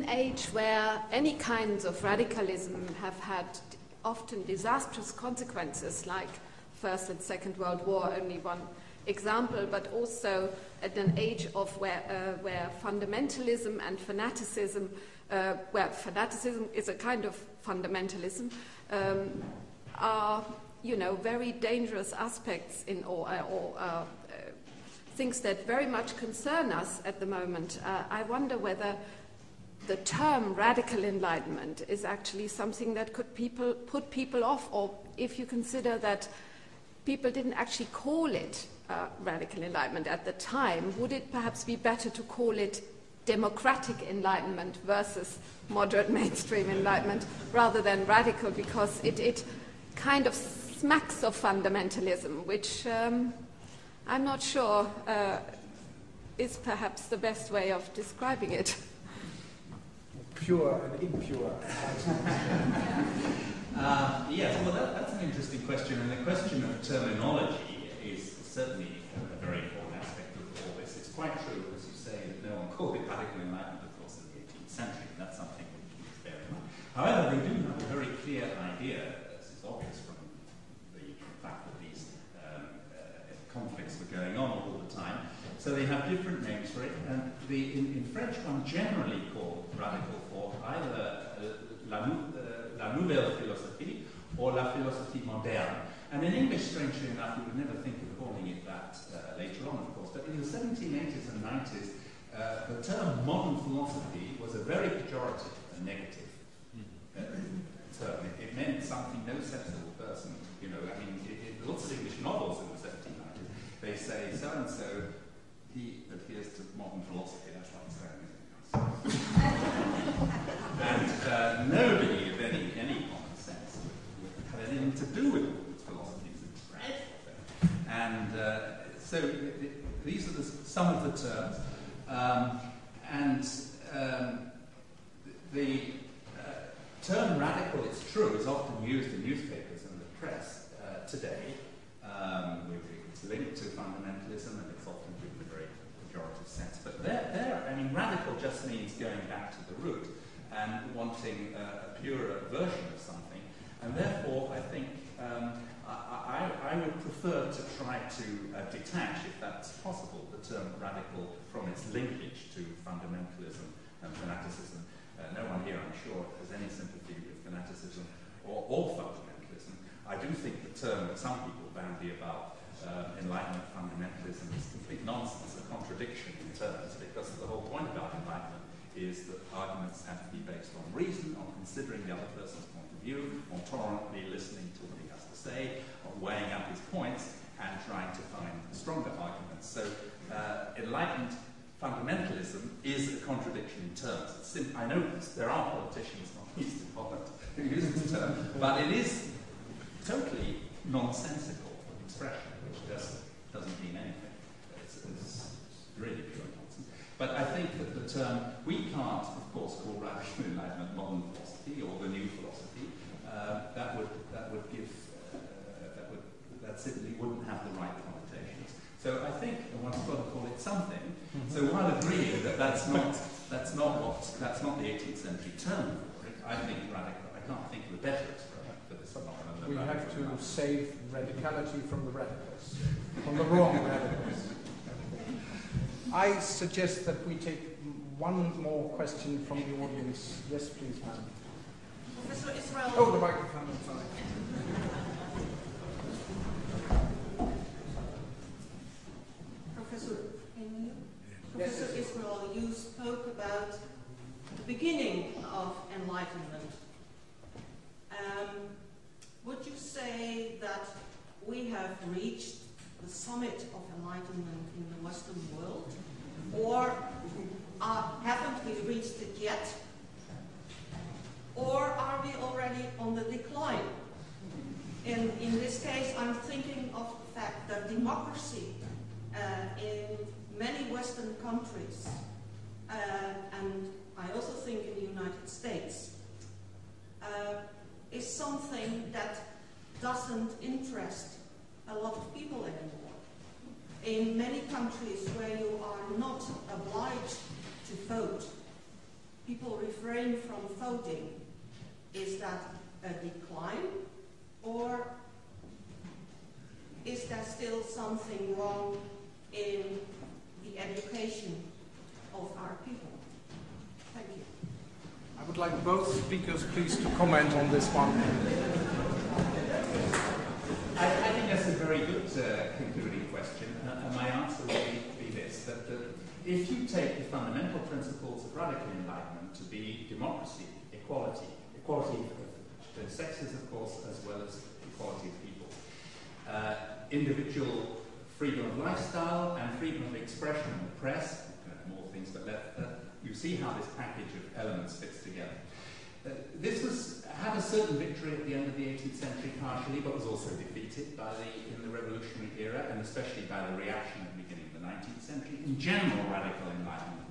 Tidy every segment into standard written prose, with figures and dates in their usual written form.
an age where any kinds of radicalism have had often disastrous consequences, like First and Second World War, only one example, but also at an age of where fundamentalism and fanaticism, where fanaticism is a kind of fundamentalism, are, very dangerous aspects or things that very much concern us at the moment. I wonder whether the term radical enlightenment is actually something that could put people off, or if you consider that people didn't actually call it radical enlightenment at the time, would it perhaps be better to call it democratic enlightenment versus moderate mainstream enlightenment rather than radical, because it kind of smacks of fundamentalism, which I'm not sure is perhaps the best way of describing it. Pure and impure. Yes, well that's an interesting question, and the question of terminology is certainly a very important aspect of all this. It's quite true, as you say, that no one called it radical enlightenment, of course, in the 18th century, and that's something we should bear in mind. However, they do have a very clear idea, as is obvious from the fact that these conflicts were going on all the time. So they have different names for it, and in French one generally called radical for either la nouvelle philosophie or la philosophie moderne. And in English, strangely enough, we would never think of calling it that later on, of course. But in the 1780s and 90s, the term modern philosophy was a very pejorative and negative term. It meant something no sensible person, lots of English novels in the 1790s, they say so-and-so, he adheres to modern philosophy. That's what he's saying, and nobody of any common sense had anything to do with all these philosophies. It's a dreadful thing. And so these are some of the terms. The term radical, it's true, is often used in newspapers and the press today. It's linked to fundamentalism, and it's often given a very pejorative sense. But radical just means going back to the root and wanting a purer version of something. And therefore, I think I would prefer to try to detach, if that's possible, the term radical from its linkage to fundamentalism and fanaticism. No one here, I'm sure, has any sympathy with fanaticism or fundamentalism. I do think the term that some people bandy about Enlightenment fundamentalism is complete nonsense, a contradiction in terms, because the whole point about Enlightenment is that arguments have to be based on reason, on considering the other person's point of view, on tolerantly listening to what he has to say, on weighing up his points, and trying to find stronger arguments. So Enlightened fundamentalism is a contradiction in terms. I know there are politicians, not least in Holland, who use this term, but it is totally nonsensical expression, which just doesn't mean anything. It's really pure nonsense. But I think that the term, we can't, of course, call radical enlightenment modern philosophy or the new philosophy. That simply wouldn't have the right connotations. So I think one's got to call it something. Mm-hmm. So while agreeing that that's not the 18th century term for it, I think radical. I can't think of a better expression for this phenomenon. We have to save radicality from the radicals, from the wrong radicals. I suggest that we take one more question from the audience. Yes, please, ma'am. Professor Israel. Oh, the microphone, I'm sorry. Professor Israel, you spoke about the beginning of enlightenment. Would you say that we have reached the summit of enlightenment in the Western world? Or haven't we reached it yet? Or are we already on the decline? In this case, I'm thinking of the fact that democracy in many Western countries, and I also think in the United States, is something that doesn't interest a lot of people anymore. In many countries where you are not obliged to vote, people refrain from voting, is that a decline, or is there still something wrong in the education of our people? Thank you. I would like both speakers, please, to comment on this one. I think that's a very good concluding question, and my answer would be this, that if you take the fundamental principles of radical enlightenment to be democracy, equality of the sexes, of course, as well as equality of people, individual freedom of lifestyle and freedom of expression in the press, more things, but you see how this package of elements fits together. This had a certain victory at the end of the 18th century partially, but was also defeated in the revolutionary era, and especially by the reaction at the beginning of the 19th century. In general, radical enlightenment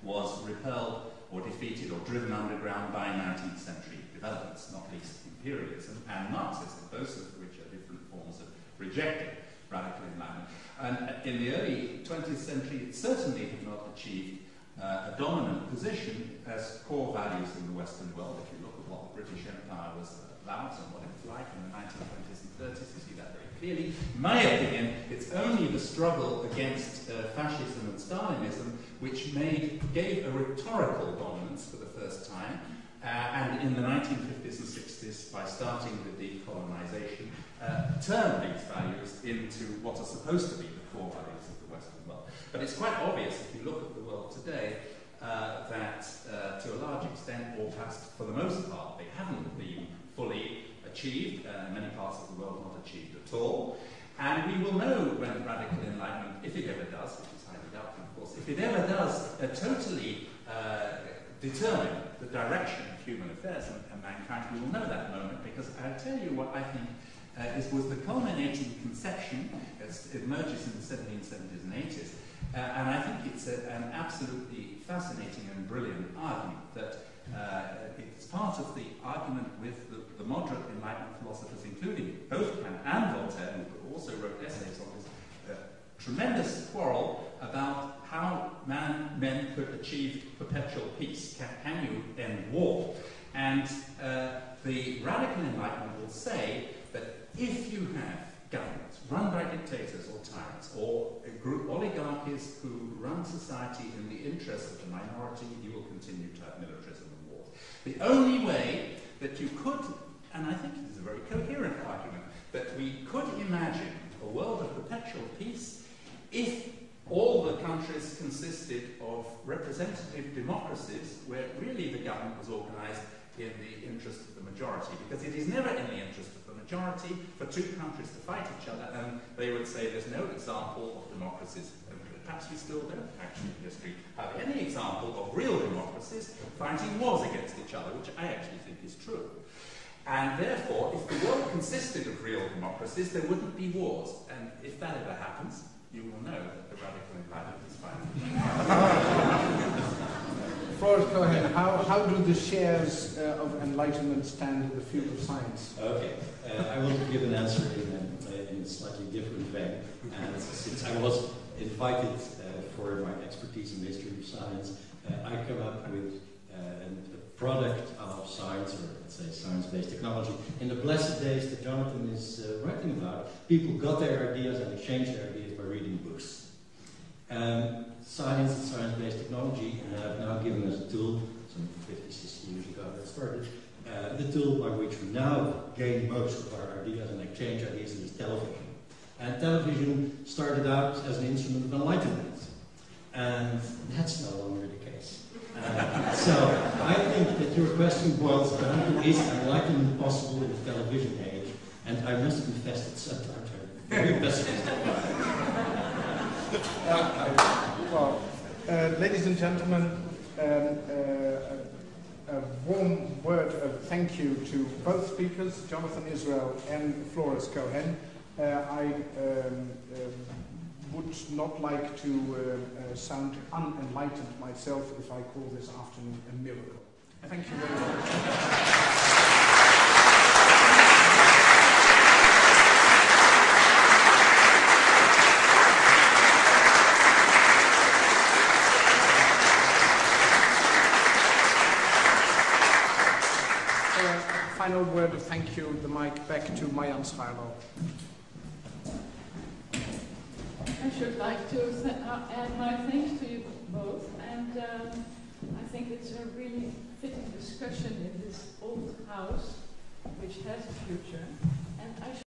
was repelled or defeated or driven underground by 19th century developments, not least imperialism and Marxism, both of which are different forms of rejecting radical enlightenment. And in the early 20th century, it certainly had not achieved a dominant position as core values in the Western world. If you look at what the British Empire was about and what it was like in the 1920s and 30s, you see that very clearly. In my opinion, it's only the struggle against fascism and Stalinism which gave a rhetorical dominance for the first time, and in the 1950s and 60s, by starting the decolonisation, turned these values into what are supposed to be the core values of the Western world. But it's quite obvious, if you look at the world today, that to a large extent, or perhaps for the most part, they haven't been fully achieved, in many parts of the world not achieved at all. And we will know when radical enlightenment, if it ever does, which is highly doubtful, of course, if it ever does totally determine the direction of human affairs and mankind, we will know that moment, because I'll tell you what I think was the culminating conception as it emerges in the 1770s and 80s. And I think it's an absolutely fascinating and brilliant argument that it's part of the argument with the moderate Enlightenment philosophers, including both Kant and Voltaire, who also wrote essays on this tremendous quarrel about how men could achieve perpetual peace. Can you end war? And the radical Enlightenment will say that if you have governments run by dictators or tyrants, or oligarchies who run society in the interest of the minority, you will continue to have militarism and war. The only way that you could, and I think it is a very coherent argument, that we could imagine a world of perpetual peace if all the countries consisted of representative democracies where really the government was organized in the interest of the majority, because it is never in the interest of the majority for two countries to fight each other, and they would say there's no example of democracies, and perhaps we still don't actually in history have any example of real democracies fighting wars against each other, which I actually think is true. And therefore, if the world consisted of real democracies, there wouldn't be wars, and if that ever happens, you will know that the radical enlightenment is fine. Flores, go ahead. How do the shares of enlightenment stand in the field of science? Okay, I want to give an answer in a slightly different vein. And since I was invited for my expertise in the history of science, I come up with a product of science, or let's say science-based technology. In the blessed days that Jonathan is writing about, people got their ideas and exchanged their ideas by reading books. Science and science-based technology have now given us a tool, some 50, 60 years ago that started, the tool by which we now gain most of our ideas and exchange ideas is television. And television started out as an instrument of enlightenment. And that's no longer the case. So I think that your question boils down to, is enlightenment possible in the television age? And I must confess that sometimes I'm very pessimistic. Well, ladies and gentlemen, a warm word of thank you to both speakers, Jonathan Israel and Flores Cohen. I would not like to sound unenlightened myself if I call this afternoon a miracle. Thank you very much. final word of thank you, the mic back to Marjan Schaarlo. I should like to add my thanks to you both, and I think it's a really fitting discussion in this old house, which has a future. And I